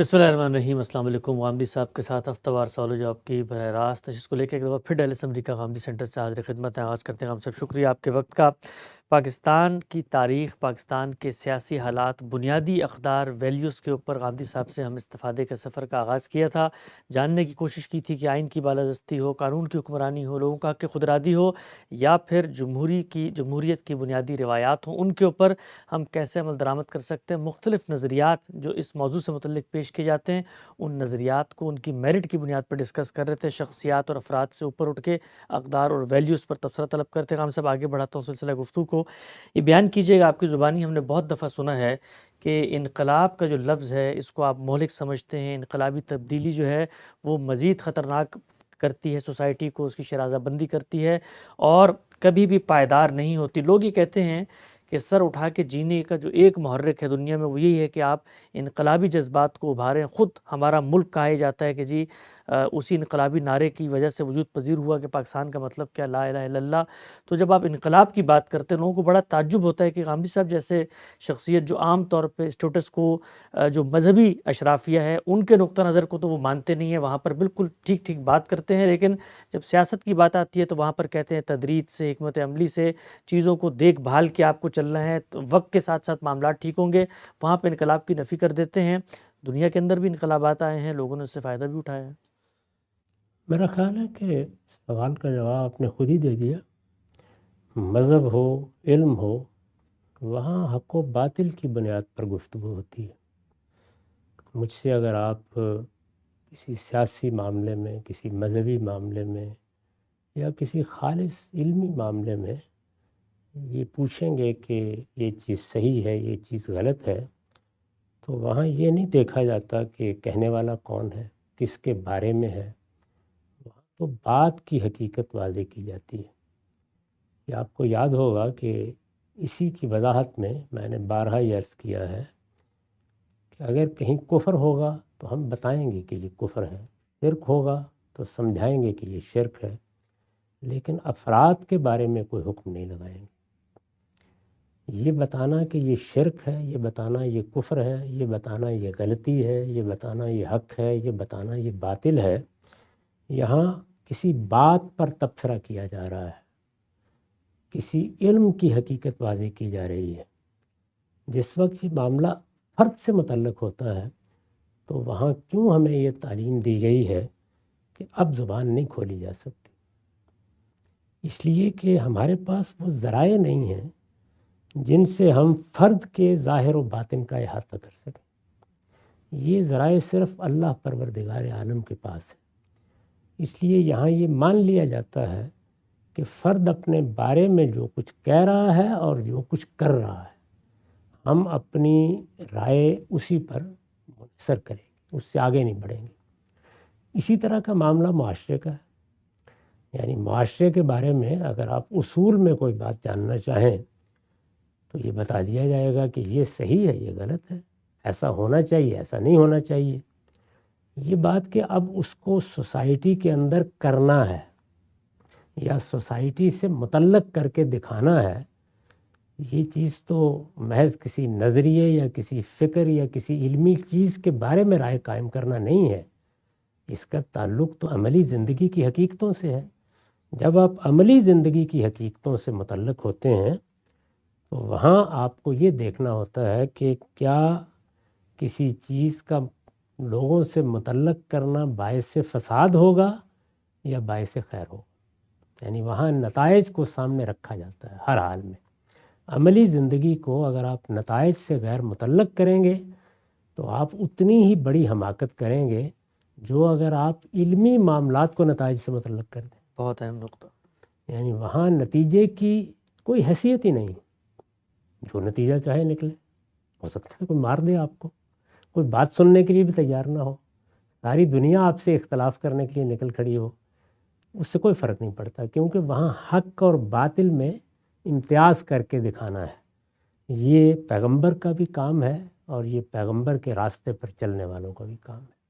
بسم اللہ الرحمن الرحیم۔ السلام علیکم۔ غامدی صاحب کے ساتھ ہفتہ وار سوال و جواب کی براہ راست نشست کو لے کے ایک دفعہ پھر ڈیلس امریکہ غامدی سینٹر سے حاضر خدمت ہے۔ آغاز کرتے ہیں۔ ہم سب شکریہ آپ کے وقت کا۔ پاکستان کی تاریخ، پاکستان کے سیاسی حالات، بنیادی اقدار، ویلیوز کے اوپر غامدی صاحب سے ہم استفادے کے سفر کا آغاز کیا تھا۔ جاننے کی کوشش کی تھی کہ آئین کی بالادستی ہو، قانون کی حکمرانی ہو، لوگوں کا حق خود ارادی ہو، یا پھر جمہوریت کی بنیادی روایات ہوں، ان کے اوپر ہم کیسے عمل درآمد کر سکتے ہیں۔ مختلف نظریات جو اس موضوع سے متعلق پیش کیے جاتے ہیں، ان نظریات کو ان کی میرٹ کی بنیاد پر ڈسکس کر رہے تھے۔ شخصیات اور افراد سے اوپر اٹھ کے اقدار اور ویلیوز پر تبصرہ طلب کرتے ہیں۔ ہم سب آگے بڑھاتا ہوں سلسلہ گفتگو کو۔ یہ بیان کیجئے گا آپ کی زبانی، ہم نے بہت دفعہ سنا ہے کہ انقلاب کا جو لفظ ہے اس کو آپ مہلک سمجھتے ہیں۔ انقلابی تبدیلی جو ہے وہ مزید خطرناک کرتی ہے سوسائٹی کو، اس کی شرازہ بندی کرتی ہے اور کبھی بھی پائیدار نہیں ہوتی۔ لوگ یہ کہتے ہیں کہ سر اٹھا کے جینے کا جو ایک محرک ہے دنیا میں وہ یہی ہے کہ آپ انقلابی جذبات کو ابھاریں۔ خود ہمارا ملک کہا جاتا ہے کہ جی اسی انقلابی نعرے کی وجہ سے وجود پذیر ہوا کہ پاکستان کا مطلب کیا، لا الہ الا اللہ۔ تو جب آپ انقلاب کی بات کرتے ہیں لوگوں کو بڑا تعجب ہوتا ہے کہ غامدی صاحب جیسے شخصیت جو عام طور پہ اسٹیٹس کو جو مذہبی اشرافیہ ہے ان کے نقطہ نظر کو تو وہ مانتے نہیں ہیں، وہاں پر بالکل ٹھیک ٹھیک بات کرتے ہیں، لیکن جب سیاست کی بات آتی ہے تو وہاں پر کہتے ہیں تدریج سے، حکمت عملی سے، چیزوں کو دیکھ بھال کے آپ کو چلنا ہے، تو وقت کے ساتھ ساتھ معاملات ٹھیک ہوں گے، وہاں پہ انقلاب کی نفی کر دیتے ہیں۔ دنیا کے اندر بھی انقلابات آئے ہیں، لوگوں نے اس سے فائدہ بھی اٹھایا ہے۔ میرا خیال ہے کہ سوال کا جواب آپ نے خود ہی دے دیا۔ مذہب ہو، علم ہو، وہاں حق و باطل کی بنیاد پر گفتگو ہوتی ہے۔ مجھ سے اگر آپ کسی سیاسی معاملے میں، کسی مذہبی معاملے میں یا کسی خالص علمی معاملے میں یہ پوچھیں گے کہ یہ چیز صحیح ہے، یہ چیز غلط ہے، تو وہاں یہ نہیں دیکھا جاتا کہ کہنے والا کون ہے، کس کے بارے میں ہے، وہاں تو بات کی حقیقت واضح کی جاتی ہے۔ یہ آپ کو یاد ہوگا کہ اسی کی وضاحت میں نے بارہا یہ عرض کیا ہے کہ اگر کہیں کفر ہوگا تو ہم بتائیں گے کہ یہ کفر ہے، شرک ہوگا تو سمجھائیں گے کہ یہ شرک ہے، لیکن افراد کے بارے میں کوئی حکم نہیں لگائیں گے۔ یہ بتانا کہ یہ شرک ہے، یہ بتانا یہ کفر ہے، یہ بتانا یہ غلطی ہے، یہ بتانا یہ حق ہے، یہ بتانا یہ باطل ہے، یہاں کسی بات پر تبصرہ کیا جا رہا ہے، کسی علم کی حقیقت واضح کی جا رہی ہے۔ جس وقت یہ معاملہ فرد سے متعلق ہوتا ہے تو وہاں کیوں ہمیں یہ تعلیم دی گئی ہے کہ اب زبان نہیں کھولی جا سکتی؟ اس لیے کہ ہمارے پاس وہ ذرائع نہیں ہیں جن سے ہم فرد کے ظاہر و باطن کا احاطہ کر سکیں۔ یہ ذرائع صرف اللہ پروردگار عالم کے پاس ہے۔ اس لیے یہاں یہ مان لیا جاتا ہے کہ فرد اپنے بارے میں جو کچھ کہہ رہا ہے اور جو کچھ کر رہا ہے، ہم اپنی رائے اسی پر منحصر کریں گے، اس سے آگے نہیں بڑھیں گے۔ اسی طرح کا معاملہ معاشرے کا ہے۔ یعنی معاشرے کے بارے میں اگر آپ اصول میں کوئی بات جاننا چاہیں تو یہ بتا دیا جائے گا کہ یہ صحیح ہے، یہ غلط ہے، ایسا ہونا چاہیے، ایسا نہیں ہونا چاہیے۔ یہ بات کہ اب اس کو سوسائٹی کے اندر کرنا ہے یا سوسائٹی سے متعلق کر کے دکھانا ہے، یہ چیز تو محض کسی نظریے یا کسی فکر یا کسی علمی چیز کے بارے میں رائے قائم کرنا نہیں ہے۔ اس کا تعلق تو عملی زندگی کی حقیقتوں سے ہے۔ جب آپ عملی زندگی کی حقیقتوں سے متعلق ہوتے ہیں تو وہاں آپ کو یہ دیکھنا ہوتا ہے کہ کیا کسی چیز کا لوگوں سے متعلق کرنا باعث فساد ہوگا یا باعث خیر ہوگا۔ یعنی وہاں نتائج کو سامنے رکھا جاتا ہے ہر حال میں۔ عملی زندگی کو اگر آپ نتائج سے غیر متعلق کریں گے تو آپ اتنی ہی بڑی حماقت کریں گے جو اگر آپ علمی معاملات کو نتائج سے متعلق کر دیں۔ بہت اہم نقطہ۔ یعنی وہاں نتیجے کی کوئی حیثیت ہی نہیں، جو نتیجہ چاہے نکلے۔ ہو سکتا ہے کوئی مار دے آپ کو، کوئی بات سننے کے لیے بھی تیار نہ ہو، ساری دنیا آپ سے اختلاف کرنے کے لیے نکل کھڑی ہو، اس سے کوئی فرق نہیں پڑتا، کیونکہ وہاں حق اور باطل میں امتیاز کر کے دکھانا ہے۔ یہ پیغمبر کا بھی کام ہے اور یہ پیغمبر کے راستے پر چلنے والوں کا بھی کام ہے۔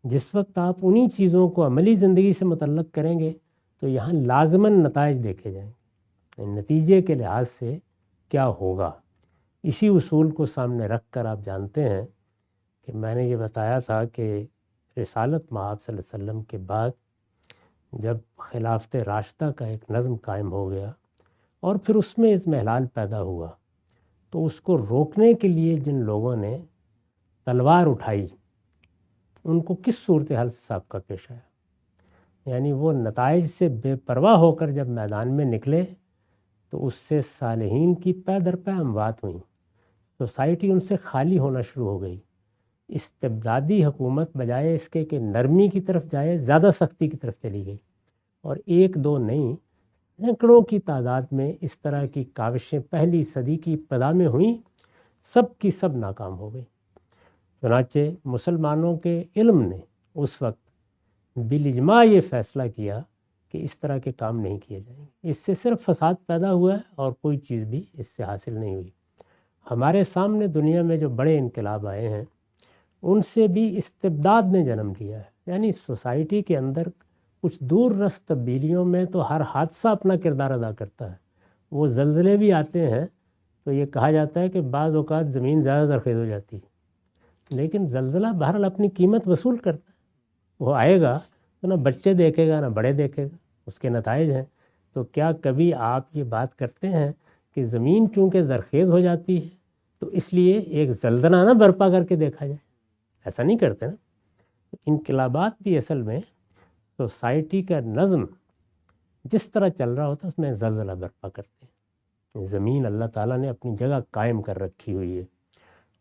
جس وقت آپ انہی چیزوں کو عملی زندگی سے متعلق کریں گے تو یہاں لازماً نتائج دیکھے جائیں گے، نتیجے کے لحاظ سے کیا ہوگا۔ اسی اصول کو سامنے رکھ کر آپ جانتے ہیں کہ میں نے یہ بتایا تھا کہ رسالت مآب صلی اللہ علیہ وسلم کے بعد جب خلافت راشدہ کا ایک نظم قائم ہو گیا اور پھر اس میں اضمحلال پیدا ہوا، تو اس کو روکنے کے لیے جن لوگوں نے تلوار اٹھائی ان کو کس صورتحال سے سابقہ پیش آیا؟ یعنی وہ نتائج سے بے پرواہ ہو کر جب میدان میں نکلے تو اس سے صالحین کی پے در پے اموات ہوئیں، سوسائٹی ان سے خالی ہونا شروع ہو گئی۔ استبدادی حکومت بجائے اس کے کہ نرمی کی طرف جائے زیادہ سختی کی طرف چلی گئی، اور ایک دو نہیں سینکڑوں کی تعداد میں اس طرح کی کاوشیں پہلی صدی کی ابتدا میں ہوئیں، سب کی سب ناکام ہو گئی۔ چنانچہ مسلمانوں کے علم نے اس وقت بالاجماع یہ فیصلہ کیا کہ اس طرح کے کام نہیں کیے جائیں گے، اس سے صرف فساد پیدا ہوا ہے اور کوئی چیز بھی اس سے حاصل نہیں ہوئی۔ ہمارے سامنے دنیا میں جو بڑے انقلاب آئے ہیں ان سے بھی استبداد نے جنم لیا ہے، یعنی سوسائٹی کے اندر کچھ دور رس تبدیلیوں میں تو ہر حادثہ اپنا کردار ادا کرتا ہے۔ وہ زلزلے بھی آتے ہیں تو یہ کہا جاتا ہے کہ بعض اوقات زمین زیادہ زرخیز ہو جاتی ہے، لیکن زلزلہ بہرحال اپنی قیمت وصول کرتا ہے، وہ آئے گا تو نہ بچے دیکھے گا نہ بڑے دیکھے گا، اس کے نتائج ہیں۔ تو کیا کبھی آپ یہ بات کرتے ہیں کہ زمین چونکہ زرخیز ہو جاتی ہے تو اس لیے ایک زلزلہ نہ برپا کر کے دیکھا جائے؟ ایسا نہیں کرتے نا۔ انقلابات بھی اصل میں سوسائٹی کا نظم جس طرح چل رہا ہوتا ہے اس میں زلزلہ برپا کرتے ہیں۔ زمین اللہ تعالیٰ نے اپنی جگہ قائم کر رکھی ہوئی ہے،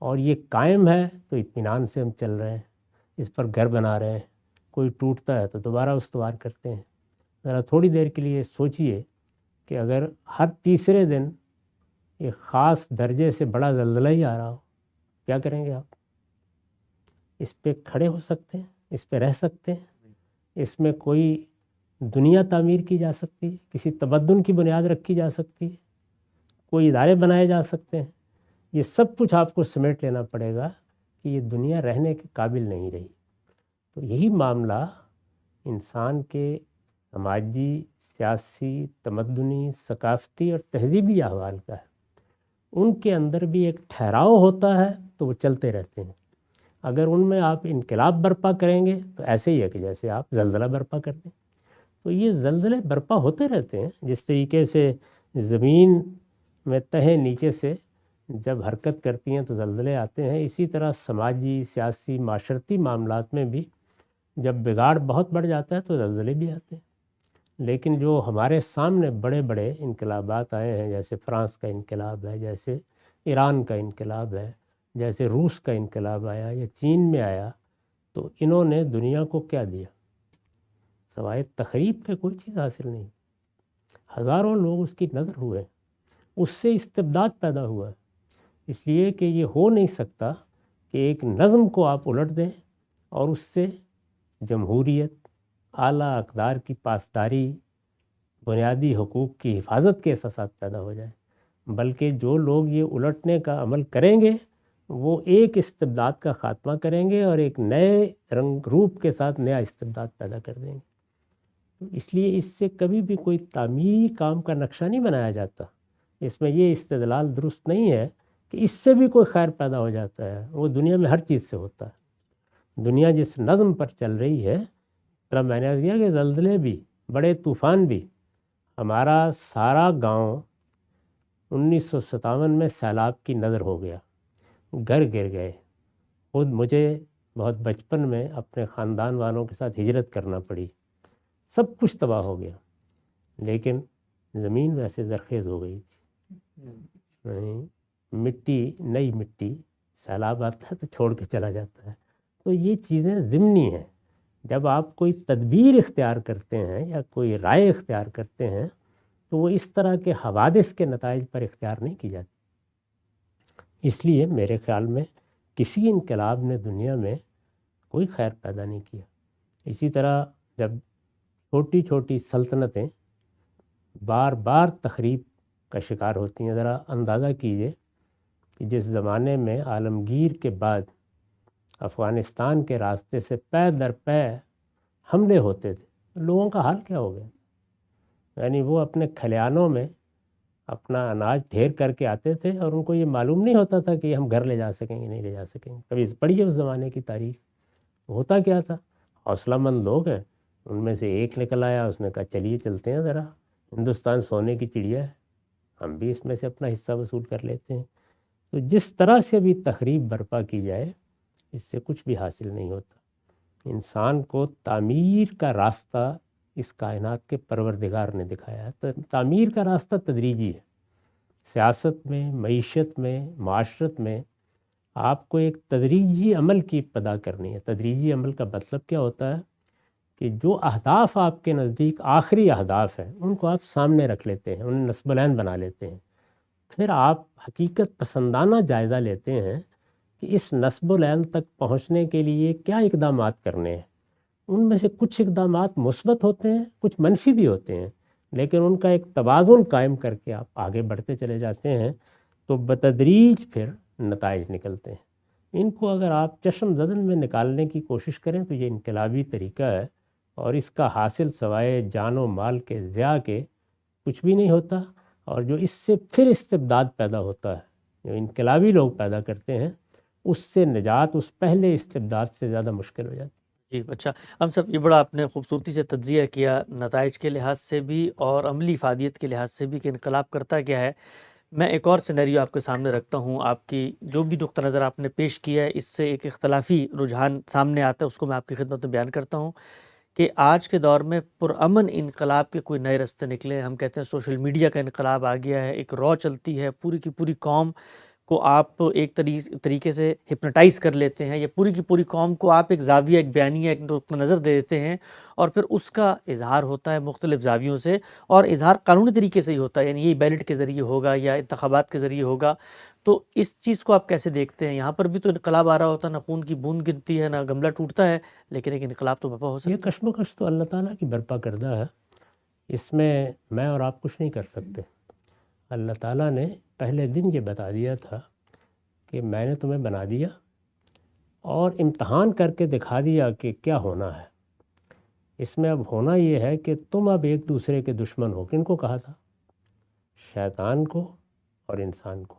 اور یہ قائم ہے تو اطمینان سے ہم چل رہے ہیں، اس پر گھر بنا رہے ہیں۔ کوئی ٹوٹتا ہے تو دوبارہ استوار کرتے ہیں۔ ذرا تھوڑی دیر کے لیے سوچئے کہ اگر ہر تیسرے دن ایک خاص درجے سے بڑا زلزلہ ہی آ رہا ہو، کیا کریں گے آپ؟ اس پہ کھڑے ہو سکتے ہیں؟ اس پہ رہ سکتے ہیں؟ اس میں کوئی دنیا تعمیر کی جا سکتی ہے؟ کسی تمدن کی بنیاد رکھی جا سکتی ہے؟ کوئی ادارے بنائے جا سکتے ہیں؟ یہ سب کچھ آپ کو سمیٹ لینا پڑے گا کہ یہ دنیا رہنے کے قابل نہیں رہی۔ تو یہی معاملہ انسان کے سماجی، سیاسی، تمدنی، ثقافتی اور تہذیبی احوال کا ہے۔ ان کے اندر بھی ایک ٹھہراؤ ہوتا ہے تو وہ چلتے رہتے ہیں۔ اگر ان میں آپ انقلاب برپا کریں گے تو ایسے ہی ہے کہ جیسے آپ زلزلہ برپا کر دیں۔ تو یہ زلزلے برپا ہوتے رہتے ہیں، جس طریقے سے زمین میں تہیں نیچے سے جب حرکت کرتی ہیں تو زلزلے آتے ہیں، اسی طرح سماجی، سیاسی، معاشرتی معاملات میں بھی جب بگاڑ بہت بڑھ جاتا ہے تو زلزلے بھی آتے ہیں۔ لیکن جو ہمارے سامنے بڑے بڑے انقلابات آئے ہیں، جیسے فرانس کا انقلاب ہے، جیسے ایران کا انقلاب ہے، جیسے روس کا انقلاب آیا یا چین میں آیا، تو انہوں نے دنیا کو کیا دیا؟ سوائے تخریب کے کوئی چیز حاصل نہیں۔ ہزاروں لوگ اس کی نظر ہوئے، اس سے استبداد پیدا ہوا ہے۔ اس لیے کہ یہ ہو نہیں سکتا کہ ایک نظم کو آپ الٹ دیں اور اس سے جمہوریت، اعلیٰ اقدار کی پاسداری، بنیادی حقوق کی حفاظت کے احساسات پیدا ہو جائیں، بلکہ جو لوگ یہ الٹنے کا عمل کریں گے وہ ایک استبداد کا خاتمہ کریں گے اور ایک نئے رنگ روپ کے ساتھ نیا استبداد پیدا کر دیں گے۔ تو اس لیے اس سے کبھی بھی کوئی تعمیری کام کا نقشہ نہیں بنایا جاتا۔ اس میں یہ استدلال درست نہیں ہے کہ اس سے بھی کوئی خیر پیدا ہو جاتا ہے، وہ دنیا میں ہر چیز سے ہوتا ہے۔ دنیا جس نظم پر چل رہی ہے، طرح میں نے عرض کیا کہ زلزلے بھی، بڑے طوفان بھی، ہمارا سارا گاؤں 1957 میں سیلاب کی نظر ہو گیا، گھر گر گئے۔ خود مجھے بہت بچپن میں اپنے خاندان والوں کے ساتھ ہجرت کرنا پڑی، سب کچھ تباہ ہو گیا، لیکن زمین ویسے زرخیز ہو گئی تھی۔ مٹی، نئی مٹی، سیلاب آتا ہے تو چھوڑ کے چلا جاتا ہے۔ تو یہ چیزیں ضمنی ہیں۔ جب آپ کوئی تدبیر اختیار کرتے ہیں یا کوئی رائے اختیار کرتے ہیں تو وہ اس طرح کے حوادث کے نتائج پر اختیار نہیں کی جاتی۔ اس لیے میرے خیال میں کسی انقلاب نے دنیا میں کوئی خیر پیدا نہیں کیا۔ اسی طرح جب چھوٹی چھوٹی سلطنتیں بار بار تخریب کا شکار ہوتی ہیں، ذرا اندازہ کیجئے کہ جس زمانے میں عالمگیر کے بعد افغانستان کے راستے سے پے در پے حملے ہوتے تھے، لوگوں کا حال کیا ہو گیا؟ یعنی وہ اپنے کھلیانوں میں اپنا اناج ڈھیر کر کے آتے تھے اور ان کو یہ معلوم نہیں ہوتا تھا کہ ہم گھر لے جا سکیں گے نہیں لے جا سکیں گے. کبھی پڑھیے اس زمانے کی تاریخ. ہوتا کیا تھا, حوصلہ مند لوگ ہیں, ان میں سے ایک نکل آیا, اس نے کہا چلیے چلتے ہیں ذرا, ہندوستان سونے کی چڑیا ہے, ہم بھی اس میں سے اپنا حصہ وصول کر لیتے ہیں. تو جس طرح سے بھی تخریب برپا کی جائے اس سے کچھ بھی حاصل نہیں ہوتا. انسان کو تعمیر کا راستہ اس کائنات کے پروردگار نے دکھایا ہے. تعمیر کا راستہ تدریجی ہے. سیاست میں, معیشت میں, معاشرت میں آپ کو ایک تدریجی عمل کی ابتدا کرنی ہے. تدریجی عمل کا مطلب کیا ہوتا ہے کہ جو اہداف آپ کے نزدیک آخری اہداف ہیں ان کو آپ سامنے رکھ لیتے ہیں, انہیں نصب العین بنا لیتے ہیں. پھر آپ حقیقت پسندانہ جائزہ لیتے ہیں کہ اس نصب العین تک پہنچنے کے لیے کیا اقدامات کرنے ہیں. ان میں سے کچھ اقدامات مثبت ہوتے ہیں, کچھ منفی بھی ہوتے ہیں, لیکن ان کا ایک توازن قائم کر کے آپ آگے بڑھتے چلے جاتے ہیں تو بتدریج پھر نتائج نکلتے ہیں. ان کو اگر آپ چشم زدن میں نکالنے کی کوشش کریں تو یہ انقلابی طریقہ ہے اور اس کا حاصل سوائے جان و مال کے ضیاع کے کچھ بھی نہیں ہوتا. اور جو اس سے پھر استبداد پیدا ہوتا ہے, جو انقلابی لوگ پیدا کرتے ہیں, اس سے نجات اس پہلے استبداد سے زیادہ مشکل ہو جاتی ہے. جی اچھا ہم سب, یہ بڑا آپ نے خوبصورتی سے تجزیہ کیا نتائج کے لحاظ سے بھی اور عملی افادیت کے لحاظ سے بھی کہ انقلاب کرتا کیا ہے. میں ایک اور سینیریو آپ کے سامنے رکھتا ہوں. آپ کی جو بھی نقطہ نظر آپ نے پیش کیا ہے اس سے ایک اختلافی رجحان سامنے آتا ہے, اس کو میں آپ کی خدمت میں بیان کرتا ہوں کہ آج کے دور میں پرامن انقلاب کے کوئی نئے راستے نکلے. ہم کہتے ہیں سوشل میڈیا کا انقلاب آ گیا ہے, ایک رو چلتی ہے, پوری کی پوری قوم کو آپ ایک طریقے سے ہپنوٹائز کر لیتے ہیں, یا پوری کی پوری قوم کو آپ ایک زاویہ, ایک بیانیہ, ایک نقطہ نظر دے دیتے ہیں اور پھر اس کا اظہار ہوتا ہے مختلف زاویوں سے, اور اظہار قانونی طریقے سے ہی ہوتا ہے, یعنی یہ بیلٹ کے ذریعے ہوگا یا انتخابات کے ذریعے ہوگا. تو اس چیز کو آپ کیسے دیکھتے ہیں؟ یہاں پر بھی تو انقلاب آ رہا ہوتا ہے, نہ خون کی بوند گرتی ہے, نہ گملہ ٹوٹتا ہے, لیکن ایک انقلاب تو برپا ہو سکتا ہے. یہ کشمکش تو اللہ تعالیٰ کی برپا کردہ ہے, اس میں اور آپ کچھ نہیں کر سکتے. اللہ تعالیٰ نے پہلے دن یہ بتا دیا تھا کہ میں نے تمہیں بنا دیا اور امتحان کر کے دکھا دیا کہ کیا ہونا ہے. اس میں اب ہونا یہ ہے کہ تم اب ایک دوسرے کے دشمن ہو. کن کو کہا تھا؟ شیطان کو اور انسان کو.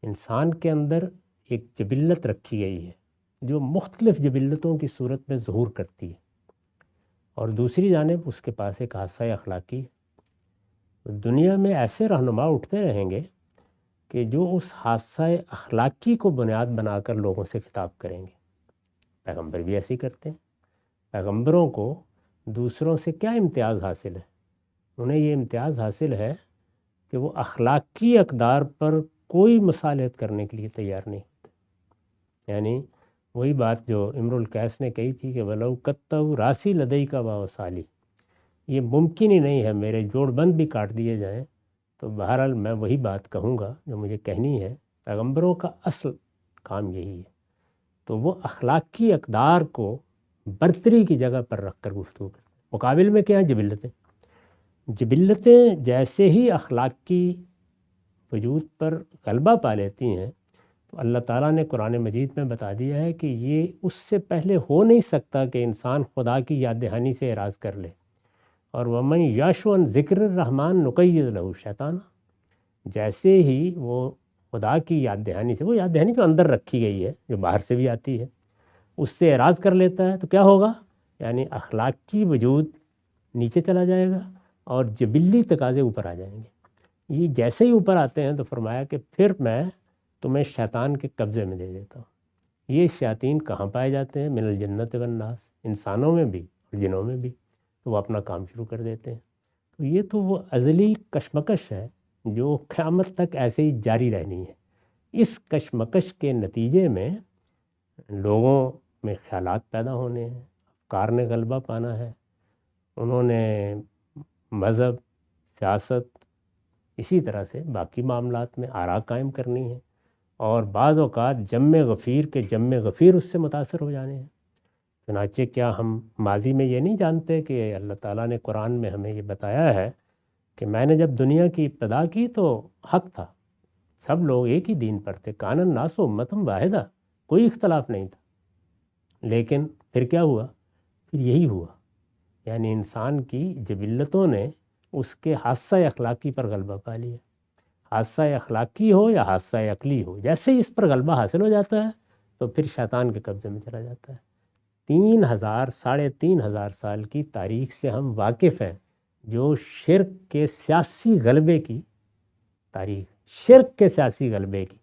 انسان کے اندر ایک جبلت رکھی گئی ہے جو مختلف جبلتوں کی صورت میں ظہور کرتی ہے, اور دوسری جانب اس کے پاس ایک حادثہ اخلاقی ہے. دنیا میں ایسے رہنما اٹھتے رہیں گے کہ جو اس حادثہ اخلاقی کو بنیاد بنا کر لوگوں سے خطاب کریں گے. پیغمبر بھی ایسے ہی کرتے ہیں. پیغمبروں کو دوسروں سے کیا امتیاز حاصل ہے؟ انہیں یہ امتیاز حاصل ہے کہ وہ اخلاقی اقدار پر کوئی مصالحت کرنے کے لیے تیار نہیں ہوتے. یعنی وہی بات جو امرؤ القیس نے کہی تھی کہ ولو قطعوا راسی لدی کا وصالی, یہ ممکن ہی نہیں ہے میرے جوڑ بند بھی کاٹ دیے جائیں تو بہرحال میں وہی بات کہوں گا جو مجھے کہنی ہے. پیغمبروں کا اصل کام یہی ہے. تو وہ اخلاقی اقدار کو برتری کی جگہ پر رکھ کر گفتگو کرتے ہیں. مقابل میں کیا ہیں؟ جبلتیں جیسے ہی اخلاقی وجود پر غلبہ پا لیتی ہیں تو اللہ تعالیٰ نے قرآن مجید میں بتا دیا ہے کہ یہ اس سے پہلے ہو نہیں سکتا کہ انسان خدا کی یاد دہانی سے اعراض کر لے. اور وَمَن یعش عن ذکر الرحمن نقید لہ شیطانا, جیسے ہی وہ خدا کی یاد دہانی سے, وہ یاد دہانی جو اندر رکھی گئی ہے جو باہر سے بھی آتی ہے, اس سے اعراض کر لیتا ہے تو کیا ہوگا؟ یعنی اخلاقی وجود نیچے چلا جائے گا اور جبلی تقاضے اوپر آ جائیں گے. یہ جیسے ہی اوپر آتے ہیں تو فرمایا کہ پھر میں تمہیں شیطان کے قبضے میں دے دیتا ہوں. یہ شیاطین کہاں پائے جاتے ہیں؟ من الجنت والناس, انسانوں میں بھی اور جنوں میں بھی. تو وہ اپنا کام شروع کر دیتے ہیں. تو یہ تو وہ ازلی کشمکش ہے جو قیامت تک ایسے ہی جاری رہنی ہے. اس کشمکش کے نتیجے میں لوگوں میں خیالات پیدا ہونے ہیں, افکار نے غلبہ پانا ہے, انہوں نے مذہب, سیاست, اسی طرح سے باقی معاملات میں آراء قائم کرنی ہے, اور بعض اوقات جم غفیر کے جم غفیر اس سے متاثر ہو جانے ہیں. چنانچہ کیا ہم ماضی میں یہ نہیں جانتے کہ اللہ تعالیٰ نے قرآن میں ہمیں یہ بتایا ہے کہ میں نے جب دنیا کی ابتدا کی تو حق تھا, سب لوگ ایک ہی دین پر تھے, کان الناس امۃ واحدہ, کوئی اختلاف نہیں تھا. لیکن پھر کیا ہوا؟ پھر یہی ہوا, یعنی انسان کی جبلتوں نے اس کے حادثہ اخلاقی پر غلبہ پا لیا. حادثہ اخلاقی ہو یا حادثہ عقلی ہو، جیسے ہی اس پر غلبہ حاصل ہو جاتا ہے تو پھر شیطان کے قبضے میں چلا جاتا ہے. 3,000 سال کی تاریخ سے ہم واقف ہیں، جو شرک کے سیاسی غلبے کی تاریخ، شرک کے سیاسی غلبے کی،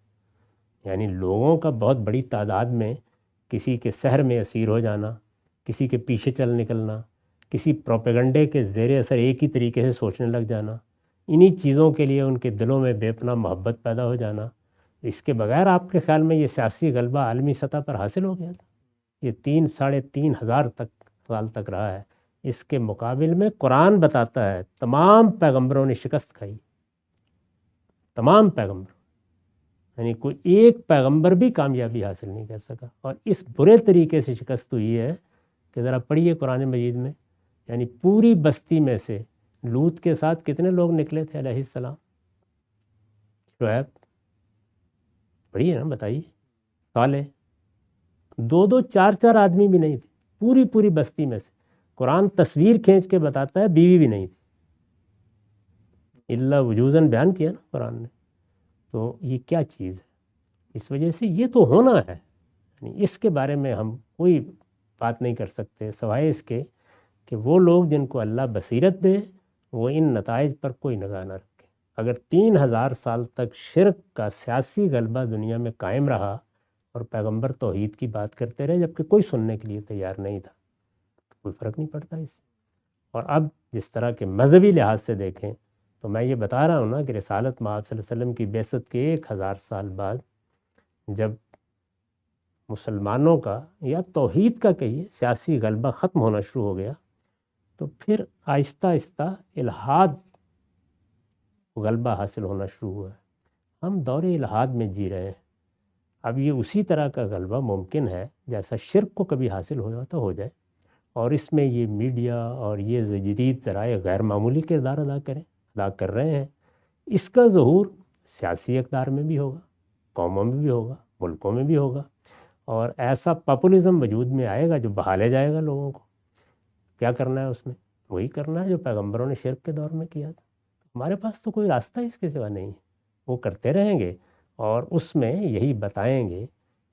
یعنی لوگوں کا بہت بڑی تعداد میں کسی کے سحر میں اسیر ہو جانا، کسی کے پیچھے چل نکلنا، کسی پروپیگنڈے کے زیر اثر ایک ہی طریقے سے سوچنے لگ جانا، انہی چیزوں کے لیے ان کے دلوں میں بے پناہ محبت پیدا ہو جانا. اس کے بغیر آپ کے خیال میں یہ سیاسی غلبہ عالمی سطح پر حاصل ہو گیا تھا؟ یہ 3,500 سال تک رہا ہے. اس کے مقابل میں قرآن بتاتا ہے تمام پیغمبروں نے شکست کھائی، تمام پیغمبر، یعنی کوئی ایک پیغمبر بھی کامیابی حاصل نہیں کر سکا. اور اس برے طریقے سے شکست ہوئی ہے کہ ذرا پڑھیے قرآن مجید میں، یعنی پوری بستی میں سے لوط کے ساتھ کتنے لوگ نکلے تھے علیہ السلام؟ شعیب، پڑھیے نا، بتائیے. صالح، 2 4 آدمی بھی نہیں تھے پوری بستی میں سے. قرآن تصویر کھینچ کے بتاتا ہے بیوی بھی نہیں تھی، الا وجوزاً بیان کیا نا قرآن نے. تو یہ کیا چیز ہے؟ اس وجہ سے یہ تو ہونا ہے، یعنی اس کے بارے میں ہم کوئی بات نہیں کر سکتے سوائے اس کے کہ وہ لوگ جن کو اللہ بصیرت دے وہ ان نتائج پر کوئی نگاہ نہ رکھے. اگر 3,000 سال تک شرک کا سیاسی غلبہ دنیا میں قائم رہا اور پیغمبر توحید کی بات کرتے رہے جبکہ کوئی سننے کے لیے تیار نہیں تھا، کوئی فرق نہیں پڑتا اس سے. اور اب جس طرح کے مذہبی لحاظ سے دیکھیں تو میں یہ بتا رہا ہوں نا کہ رسالت مآب صلی اللہ علیہ وسلم کی بعثت کے 1,000 سال بعد جب مسلمانوں کا یا توحید کا کہیے سیاسی غلبہ ختم ہونا شروع ہو گیا تو پھر آہستہ آہستہ الحاد غلبہ حاصل ہونا شروع ہوا ہے. ہم دور الحاد میں جی رہے ہیں. اب یہ اسی طرح کا غلبہ ممکن ہے جیسا شرک کو کبھی حاصل ہوا تو ہو جائے، اور اس میں یہ میڈیا اور یہ جدید ذرائع غیر معمولی کردار ادا کر رہے ہیں. اس کا ظہور سیاسی اقدار میں بھی ہوگا، قوموں میں بھی ہوگا، ملکوں میں بھی ہوگا، اور ایسا پاپولزم وجود میں آئے گا جو بہا لے جائے گا لوگوں کو. کیا کرنا ہے اس میں؟ وہی کرنا ہے جو پیغمبروں نے شرک کے دور میں کیا تھا. ہمارے پاس تو کوئی راستہ اس کے سوا نہیں ہے. وہ کرتے رہیں گے اور اس میں یہی بتائیں گے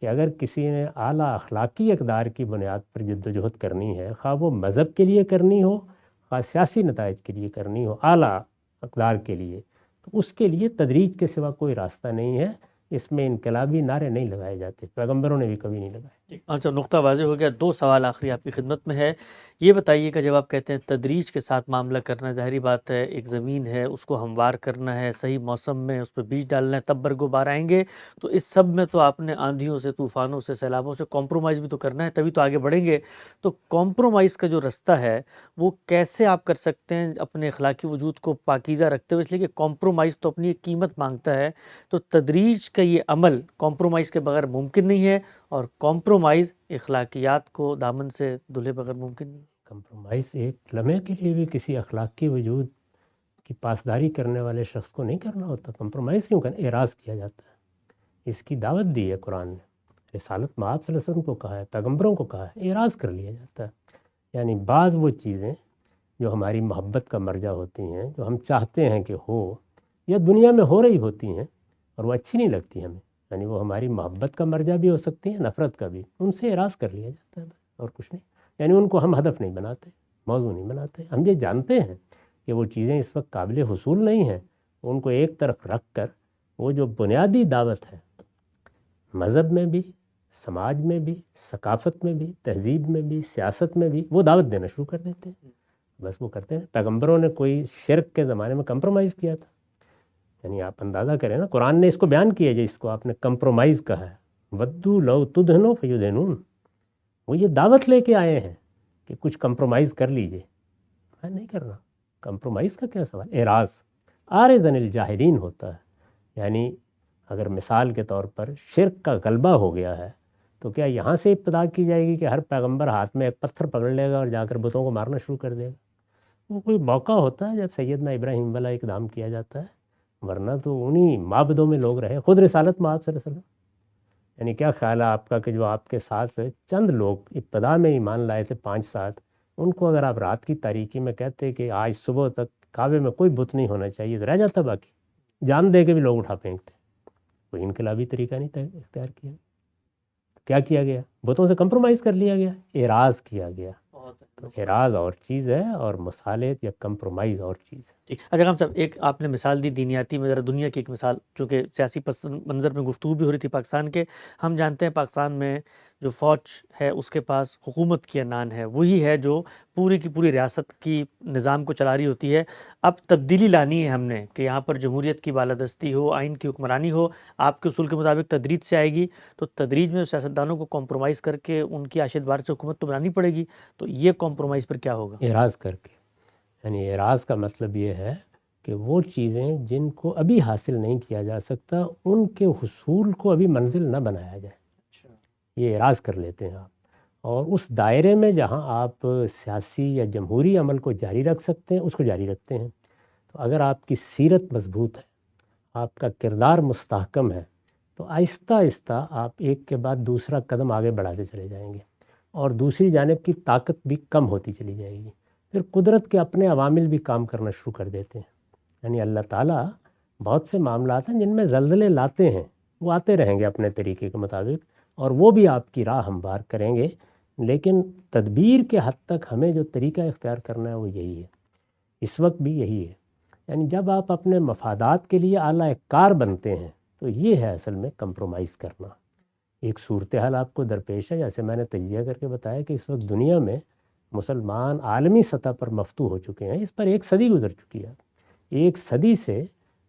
کہ اگر کسی نے اعلیٰ اخلاقی اقدار کی بنیاد پر جد و جہد کرنی ہے، خواہ وہ مذہب کے لیے کرنی ہو، خواہ سیاسی نتائج کے لیے کرنی ہو، اعلیٰ اقدار کے لیے، تو اس کے لیے تدریج کے سوا کوئی راستہ نہیں ہے. اس میں انقلابی نعرے نہیں لگائے جاتے، پیغمبروں نے بھی کبھی نہیں لگائے. اچھا، نقطہ واضح ہو گیا. 2 سوال آخری آپ کی خدمت میں ہے. یہ بتائیے کہ جب آپ کہتے ہیں تدریج کے ساتھ معاملہ کرنا، ظاہری بات ہے ایک زمین ہے اس کو ہموار کرنا ہے، صحیح موسم میں اس پہ بیج ڈالنا ہے تب برگ و بار آئیں گے. تو اس سب میں تو آپ نے آندھیوں سے، طوفانوں سے، سیلابوں سے کمپرومائز بھی تو کرنا ہے، تبھی تو آگے بڑھیں گے. تو کمپرومائز کا جو رستہ ہے وہ کیسے آپ کر سکتے ہیں اپنے اخلاقی وجود کو پاکیزہ رکھتے ہوئے؟ اس لیے کہ کمپرومائز تو اپنی ایک قیمت مانگتا ہے. تو تدریج کا یہ عمل کمپرومائز کے بغیر ممکن نہیں ہے، اور کمپرومائز اخلاقیات کو دامن سے دھلے بغیر ممکن نہیں. کمپرومائز ایک لمحے کے لیے بھی کسی اخلاقی وجود کی پاسداری کرنے والے شخص کو نہیں کرنا ہوتا. کمپرومائز کیوں کرنا؟ اعراض کیا جاتا ہے. اس کی دعوت دی ہے قرآن نے، رسالت مآب صلی اللہ علیہ وسلم کو کہا ہے، پیغمبروں کو کہا ہے، اعراض کر لیا جاتا ہے. یعنی بعض وہ چیزیں جو ہماری محبت کا مرجع ہوتی ہیں، جو ہم چاہتے ہیں کہ ہو یا دنیا میں ہو رہی ہوتی ہیں اور وہ اچھی نہیں لگتی ہمیں، یعنی وہ ہماری محبت کا مرجع بھی ہو سکتی ہیں، نفرت کا بھی، ان سے اعراض کر لیا جاتا ہے اور کچھ نہیں. یعنی ان کو ہم ہدف نہیں بناتے، موضوع نہیں بناتے. ہم یہ جانتے ہیں کہ وہ چیزیں اس وقت قابل حصول نہیں ہیں. ان کو ایک طرف رکھ کر وہ جو بنیادی دعوت ہے مذہب میں بھی، سماج میں بھی، ثقافت میں بھی، تہذیب میں بھی، سیاست میں بھی، وہ دعوت دینا شروع کر دیتے ہیں. بس وہ کرتے ہیں. پیغمبروں نے کوئی شرک کے زمانے میں کمپرومائز کیا تھا؟ یعنی آپ اندازہ کریں نا، قرآن نے اس کو بیان کیا ہے جس کو آپ نے کمپرومائز کہا ہے. ودو لو تدہنو فیدہنون. وہ یہ دعوت لے کے آئے ہیں کہ کچھ کمپرومائز کر لیجئے. میں نہیں کرنا. کمپرومائز کا کیا سوال؟ اعراض عارض عن الجاہلین ہوتا ہے. یعنی اگر مثال کے طور پر شرک کا غلبہ ہو گیا ہے تو کیا یہاں سے ابتدا کی جائے گی کہ ہر پیغمبر ہاتھ میں ایک پتھر پکڑ لے گا اور جا کر بتوں کو مارنا شروع کر دے گا؟ وہ کوئی موقع ہوتا ہے جب سیدنا ابراہیم والا اقدام کیا جاتا ہے، ورنہ تو انہی معبدوں میں لوگ رہے. خود رسالت مآب صلی اللہ علیہ وسلم، یعنی کیا خیال ہے آپ کا کہ جو آپ کے ساتھ چند لوگ ابتدا میں ایمان لائے تھے 5 7، ان کو اگر آپ رات کی تاریکی میں کہتے کہ آج صبح تک کعبے میں کوئی بت نہیں ہونا چاہیے، تو رہ جاتا باقی، جان دے کے بھی لوگ اٹھا پھینکتے، کوئی انقلابی طریقہ نہیں اختیار کیا۔ کیا کیا گیا؟ بتوں سے کمپرومائز کر لیا گیا، اعراض کیا گیا۔ تو اعراض اور چیز ہے اور مصالحت یا کمپرومائز اور چیز ہے۔ ٹھیک۔ اچھا غام صاحب، ایک آپ نے مثال دی دینیاتی میں، ذرا دنیا کی ایک مثال، چونکہ سیاسی پس منظر میں گفتگو بھی ہو رہی تھی پاکستان کے، ہم جانتے ہیں پاکستان میں جو فوج ہے اس کے پاس حکومت کی عنان ہے، وہی ہے جو پوری کی پوری ریاست کی نظام کو چلا رہی ہوتی ہے۔ اب تبدیلی لانی ہے ہم نے کہ یہاں پر جمہوریت کی بالادستی ہو، آئین کی حکمرانی ہو، آپ کے اصول کے مطابق تدریج سے آئے گی، تو تدریج میں سیاستدانوں کو کمپرومائز کر کے ان کی آشیت بار سے حکومت تو بنانی پڑے گی، تو یہ کمپرومائز پر کیا ہوگا؟ اعراض کر کے، یعنی اعراض کا مطلب یہ ہے کہ وہ چیزیں جن کو ابھی حاصل نہیں کیا جا سکتا ان کے حصول کو ابھی منزل نہ بنایا جائے، یہ اعراض کر لیتے ہیں آپ۔ اور اس دائرے میں جہاں آپ سیاسی یا جمہوری عمل کو جاری رکھ سکتے ہیں اس کو جاری رکھتے ہیں۔ تو اگر آپ کی سیرت مضبوط ہے، آپ کا کردار مستحکم ہے، تو آہستہ آہستہ آپ ایک کے بعد دوسرا قدم آگے بڑھاتے چلے جائیں گے، اور دوسری جانب کی طاقت بھی کم ہوتی چلی جائے گی۔ پھر قدرت کے اپنے عوامل بھی کام کرنا شروع کر دیتے ہیں۔ یعنی اللہ تعالیٰ بہت سے معاملات ہیں جن میں زلزلے لاتے ہیں، وہ آتے رہیں گے اپنے طریقے کے مطابق، اور وہ بھی آپ کی راہ ہموار کریں گے، لیکن تدبیر کے حد تک ہمیں جو طریقہ اختیار کرنا ہے وہ یہی ہے، اس وقت بھی یہی ہے۔ یعنی جب آپ اپنے مفادات کے لیے اعلیٰ کار بنتے ہیں تو یہ ہے اصل میں کمپرومائز کرنا۔ ایک صورتحال آپ کو درپیش ہے، جیسے میں نے تجزیہ کر کے بتایا کہ اس وقت دنیا میں مسلمان عالمی سطح پر مفتوح ہو چکے ہیں، اس پر ایک صدی گزر چکی ہے، ایک صدی سے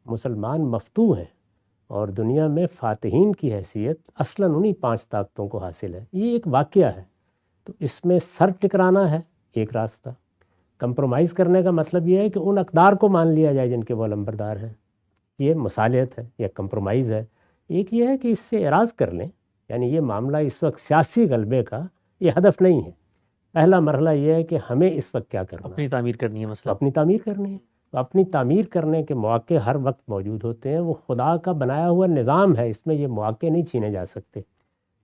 مسلمان مفتوح ہیں، اور دنیا میں فاتحین کی حیثیت اصلاً انہی 5 طاقتوں کو حاصل ہے۔ یہ ایک واقعہ ہے، تو اس میں سر ٹکرانا ہے ایک راستہ، کمپرومائز کرنے کا مطلب یہ ہے کہ ان اقدار کو مان لیا جائے جن کے وہ علمبردار ہیں، یہ مصالحت ہے یا کمپرومائز ہے۔ ایک یہ ہے کہ اس سے اعراض کر لیں، یعنی یہ معاملہ اس وقت سیاسی غلبے کا یہ ہدف نہیں ہے۔ پہلا مرحلہ یہ ہے کہ ہمیں اس وقت کیا کرنا ہے، اپنی تعمیر کرنی ہے، مسئلہ اپنی تعمیر کرنی ہے۔ تو اپنی تعمیر کرنے کے مواقع ہر وقت موجود ہوتے ہیں، وہ خدا کا بنایا ہوا نظام ہے، اس میں یہ مواقع نہیں چھینے جا سکتے۔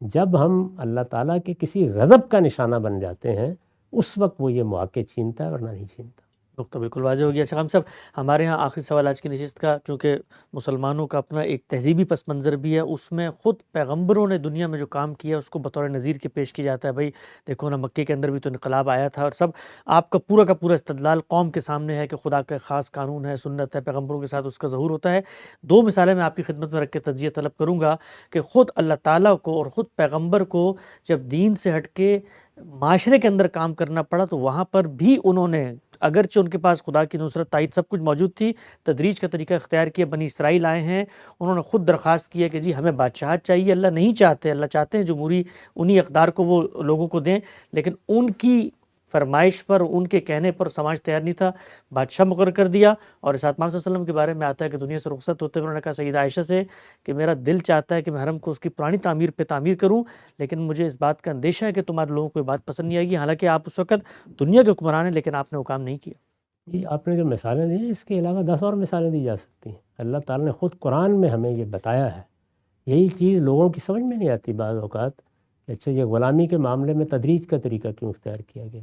جب ہم اللہ تعالیٰ کے کسی غضب کا نشانہ بن جاتے ہیں اس وقت وہ یہ مواقع چھینتا ہے، ورنہ نہیں چھینتا۔ نقطہ بالکل واضح ہو گیا۔ اچھا غام صاحب، ہمارے ہاں آخری سوال آج کی نشست کا، چونکہ مسلمانوں کا اپنا ایک تہذیبی پس منظر بھی ہے، اس میں خود پیغمبروں نے دنیا میں جو کام کیا اس کو بطور نظیر کے پیش کیا جاتا ہے۔ بھائی دیکھو نا، مکے کے اندر بھی تو انقلاب آیا تھا، اور سب آپ کا پورا استدلال قوم کے سامنے ہے کہ خدا کا خاص قانون ہے، سنت ہے، پیغمبروں کے ساتھ اس کا ظہور ہوتا ہے۔ 2 مثالیں میں آپ کی خدمت میں رکھ کے تجزیہ طلب کروں گا کہ خود اللہ تعالیٰ کو اور خود پیغمبر کو جب دین سے ہٹ کے معاشرے کے اندر کام کرنا پڑا تو وہاں پر بھی انہوں نے، اگرچہ ان کے پاس خدا کی نصرت، تائید سب کچھ موجود تھی، تدریج کا طریقہ اختیار کیا۔ بنی اسرائیل آئے ہیں، انہوں نے خود درخواست کی ہے کہ جی ہمیں بادشاہت چاہیے، اللہ نہیں چاہتے، اللہ چاہتے ہیں جمہوری انہی اقدار کو وہ لوگوں کو دیں، لیکن ان کی فرمائش پر، ان کے کہنے پر سماج تیار نہیں تھا، بادشاہ مقرر کر دیا۔ اور ساتھ محمد صلی اللہ علیہ وسلم کے بارے میں آتا ہے کہ دنیا سے رخصت ہوتے ہوئے انہوں نے کہا سیدہ عائشہ سے کہ میرا دل چاہتا ہے کہ میں حرم کو اس کی پرانی تعمیر پہ تعمیر کروں، لیکن مجھے اس بات کا اندیشہ ہے کہ تمہارے لوگوں کو یہ بات پسند نہیں آئے گی، حالانکہ آپ اس وقت دنیا کے حکمران ہیں لیکن آپ نے وہ کام نہیں کیا۔ جی، آپ نے جو مثالیں دی ہیں اس کے علاوہ 10 اور مثالیں دی جا سکتی ہیں۔ اللہ تعالیٰ نے خود قرآن میں ہمیں یہ بتایا ہے، یہی چیز لوگوں کی سمجھ میں نہیں آتی بعض اوقات کہ اچھا یہ غلامی کے معاملے میں تدریج کا طریقہ کیوں اختیار کیا گیا،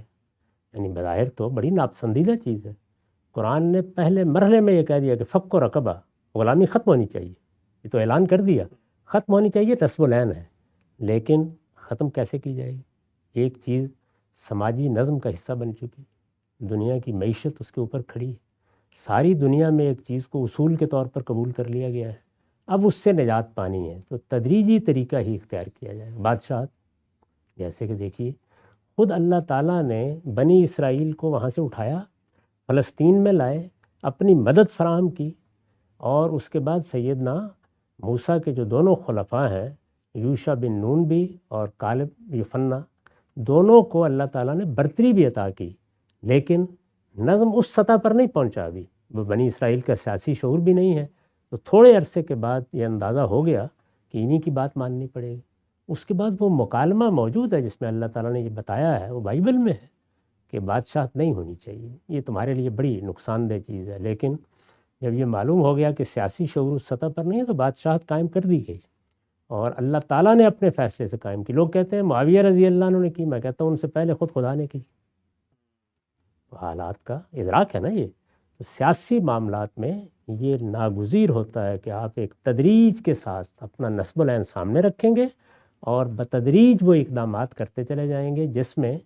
یعنی بظاہر تو بڑی ناپسندیدہ چیز ہے۔ قرآن نے پہلے مرحلے میں یہ کہہ دیا کہ فک و رقبہ، غلامی ختم ہونی چاہیے، یہ تو اعلان کر دیا ختم ہونی چاہیے، نصب العین ہے، لیکن ختم کیسے کی جائے گی؟ ایک چیز سماجی نظم کا حصہ بن چکی، دنیا کی معیشت اس کے اوپر کھڑی ہے، ساری دنیا میں ایک چیز کو اصول کے طور پر قبول کر لیا گیا ہے، اب اس سے نجات پانی ہے تو تدریجی طریقہ ہی اختیار کیا جائے۔ بادشاہت، جیسے کہ دیکھیے خود اللہ تعالیٰ نے بنی اسرائیل کو وہاں سے اٹھایا، فلسطین میں لائے، اپنی مدد فراہم کی، اور اس کے بعد سیدنا موسیٰ کے جو دونوں خلفاء ہیں، یوشع بن نون بھی اور کالب یفنہ، دونوں کو اللہ تعالیٰ نے برتری بھی عطا کی، لیکن نظم اس سطح پر نہیں پہنچا ابھی، وہ بنی اسرائیل کا سیاسی شعور بھی نہیں ہے، تو تھوڑے عرصے کے بعد یہ اندازہ ہو گیا کہ انہی کی بات ماننی پڑے گی۔ اس کے بعد وہ مکالمہ موجود ہے جس میں اللہ تعالیٰ نے یہ بتایا ہے، وہ بائبل میں ہے کہ بادشاہت نہیں ہونی چاہیے، یہ تمہارے لیے بڑی نقصان دہ چیز ہے، لیکن جب یہ معلوم ہو گیا کہ سیاسی شعور اس سطح پر نہیں ہے تو بادشاہت قائم کر دی گئی، اور اللہ تعالیٰ نے اپنے فیصلے سے قائم کی۔ لوگ کہتے ہیں معاویہ رضی اللہ عنہ نے کی، میں کہتا ہوں ان سے پہلے خود خدا نے کی۔ حالات کا ادراک ہے نا یہ، تو سیاسی معاملات میں یہ ناگزیر ہوتا ہے کہ آپ ایک تدریج کے ساتھ اپنا نصب العین سامنے رکھیں گے اور بتدریج وہ اقدامات کرتے چلے جائیں گے جس میں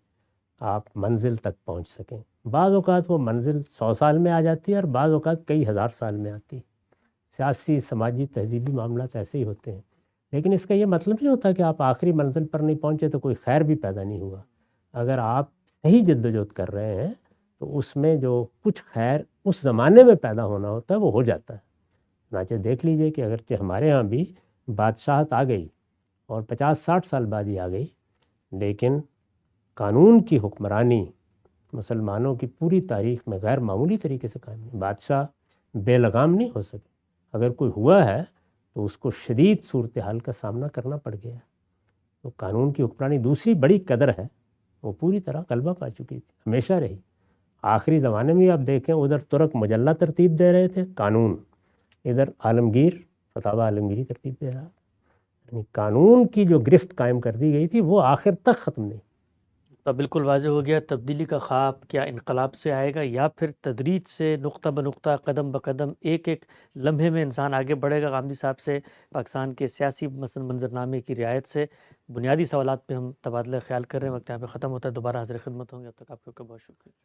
آپ منزل تک پہنچ سکیں۔ بعض اوقات وہ منزل 100 سال میں آ جاتی ہے اور بعض اوقات کئی ہزار سال میں آتی ہے۔ سیاسی، سماجی، تہذیبی معاملات ایسے ہی ہوتے ہیں، لیکن اس کا یہ مطلب نہیں ہوتا کہ آپ آخری منزل پر نہیں پہنچے تو کوئی خیر بھی پیدا نہیں ہوا۔ اگر آپ صحیح جدوجہد کر رہے ہیں تو اس میں جو کچھ خیر اس زمانے میں پیدا ہونا ہوتا ہے وہ ہو جاتا ہے۔ چنانچہ دیکھ لیجئے کہ اگرچہ ہمارے ہاں بھی بادشاہت آ گئی اور 50-60 سال بعد ہی آ گئی، لیکن قانون کی حکمرانی مسلمانوں کی پوری تاریخ میں غیر معمولی طریقے سے قائم ہے۔ بادشاہ بے لگام نہیں ہو سکے، اگر کوئی ہوا ہے تو اس کو شدید صورتحال کا سامنا کرنا پڑ گیا۔ تو قانون کی حکمرانی دوسری بڑی قدر ہے، وہ پوری طرح غلبہ پا چکی تھی، ہمیشہ رہی۔ آخری زمانے میں آپ دیکھیں ادھر ترک مجلہ ترتیب دے رہے تھے قانون، ادھر عالمگیر فتاوی عالمگیری ترتیب دے رہا، یعنی قانون کی جو گرفت قائم کر دی گئی تھی وہ آخر تک ختم نہیں۔ تو بالکل واضح ہو گیا تبدیلی کا خواب کیا انقلاب سے آئے گا یا پھر تدریج سے نقطہ بنقطہ قدم بقدم ایک ایک لمحے میں انسان آگے بڑھے گا۔ غامدی صاحب سے پاکستان کے سیاسی منظرنامے کی رعایت سے بنیادی سوالات پہ ہم تبادلہ خیال کر رہے ہیں۔ وقت یہاں پہ ختم ہوتا ہے، دوبارہ حاضر خدمت ہوں گے، اب تک آپ کو بہت شکریہ۔